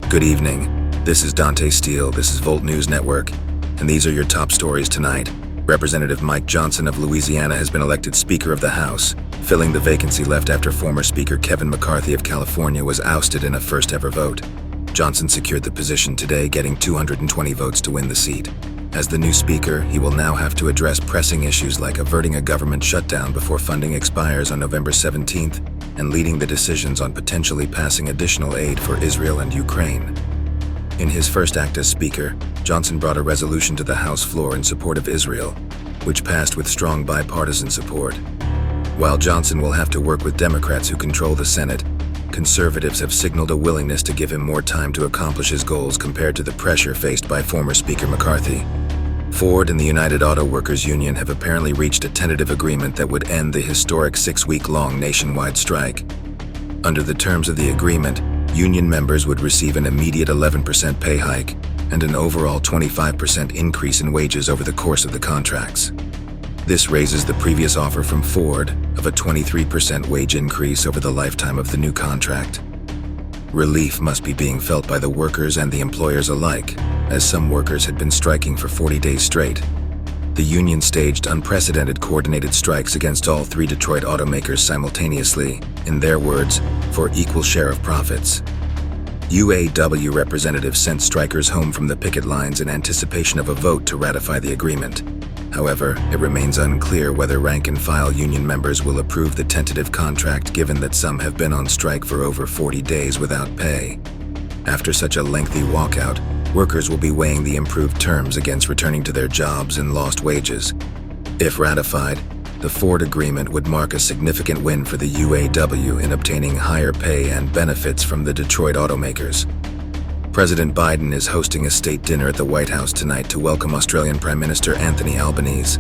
Good evening. This is Dante Steele. This is Volt News Network, and these are your top stories tonight. Representative Mike Johnson of Louisiana has been elected Speaker of the House, filling the vacancy left after former Speaker Kevin McCarthy of California was ousted in a first-ever vote. Johnson secured the position today, getting 220 votes to win the seat. As the new Speaker, he will now have to address pressing issues like averting a government shutdown before funding expires on November 17th and leading the decisions on potentially passing additional aid for Israel and Ukraine. In his first act as Speaker, Johnson brought a resolution to the House floor in support of Israel, which passed with strong bipartisan support. While Johnson will have to work with Democrats who control the Senate, conservatives have signaled a willingness to give him more time to accomplish his goals compared to the pressure faced by former Speaker McCarthy. Ford and the United Auto Workers Union have apparently reached a tentative agreement that would end the historic 6-week-long nationwide strike. Under the terms of the agreement, union members would receive an immediate 11% pay hike and an overall 25% increase in wages over the course of the contracts. This raises the previous offer from Ford of a 23% wage increase over the lifetime of the new contract. Relief must be being felt by the workers and the employers alike, as some workers had been striking for 40 days straight. The union staged unprecedented coordinated strikes against all three Detroit automakers simultaneously, in their words, for equal share of profits. UAW representatives sent strikers home from the picket lines in anticipation of a vote to ratify the agreement. However, it remains unclear whether rank-and-file union members will approve the tentative contract given that some have been on strike for over 40 days without pay. After such a lengthy walkout, workers will be weighing the improved terms against returning to their jobs and lost wages. If ratified, the Ford agreement would mark a significant win for the UAW in obtaining higher pay and benefits from the Detroit automakers. President Biden is hosting a state dinner at the White House tonight to welcome Australian Prime Minister Anthony Albanese.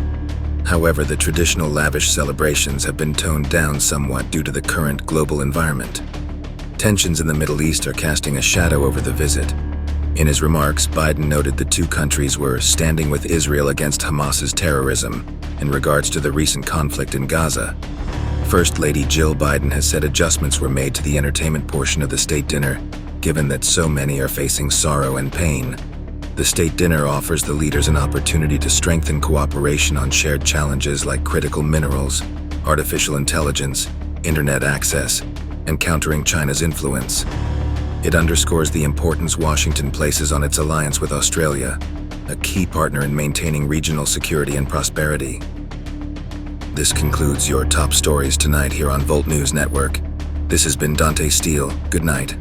However, the traditional lavish celebrations have been toned down somewhat due to the current global environment. Tensions in the Middle East are casting a shadow over the visit. In his remarks, Biden noted the two countries were standing with Israel against Hamas's terrorism in regards to the recent conflict in Gaza. First Lady Jill Biden has said adjustments were made to the entertainment portion of the state dinner, given that so many are facing sorrow and pain. The state dinner offers the leaders an opportunity to strengthen cooperation on shared challenges like critical minerals, artificial intelligence, internet access, and countering China's influence. It underscores the importance Washington places on its alliance with Australia, a key partner in maintaining regional security and prosperity. This concludes your top stories tonight here on Volt News Network. This has been Dante Steele. Good night.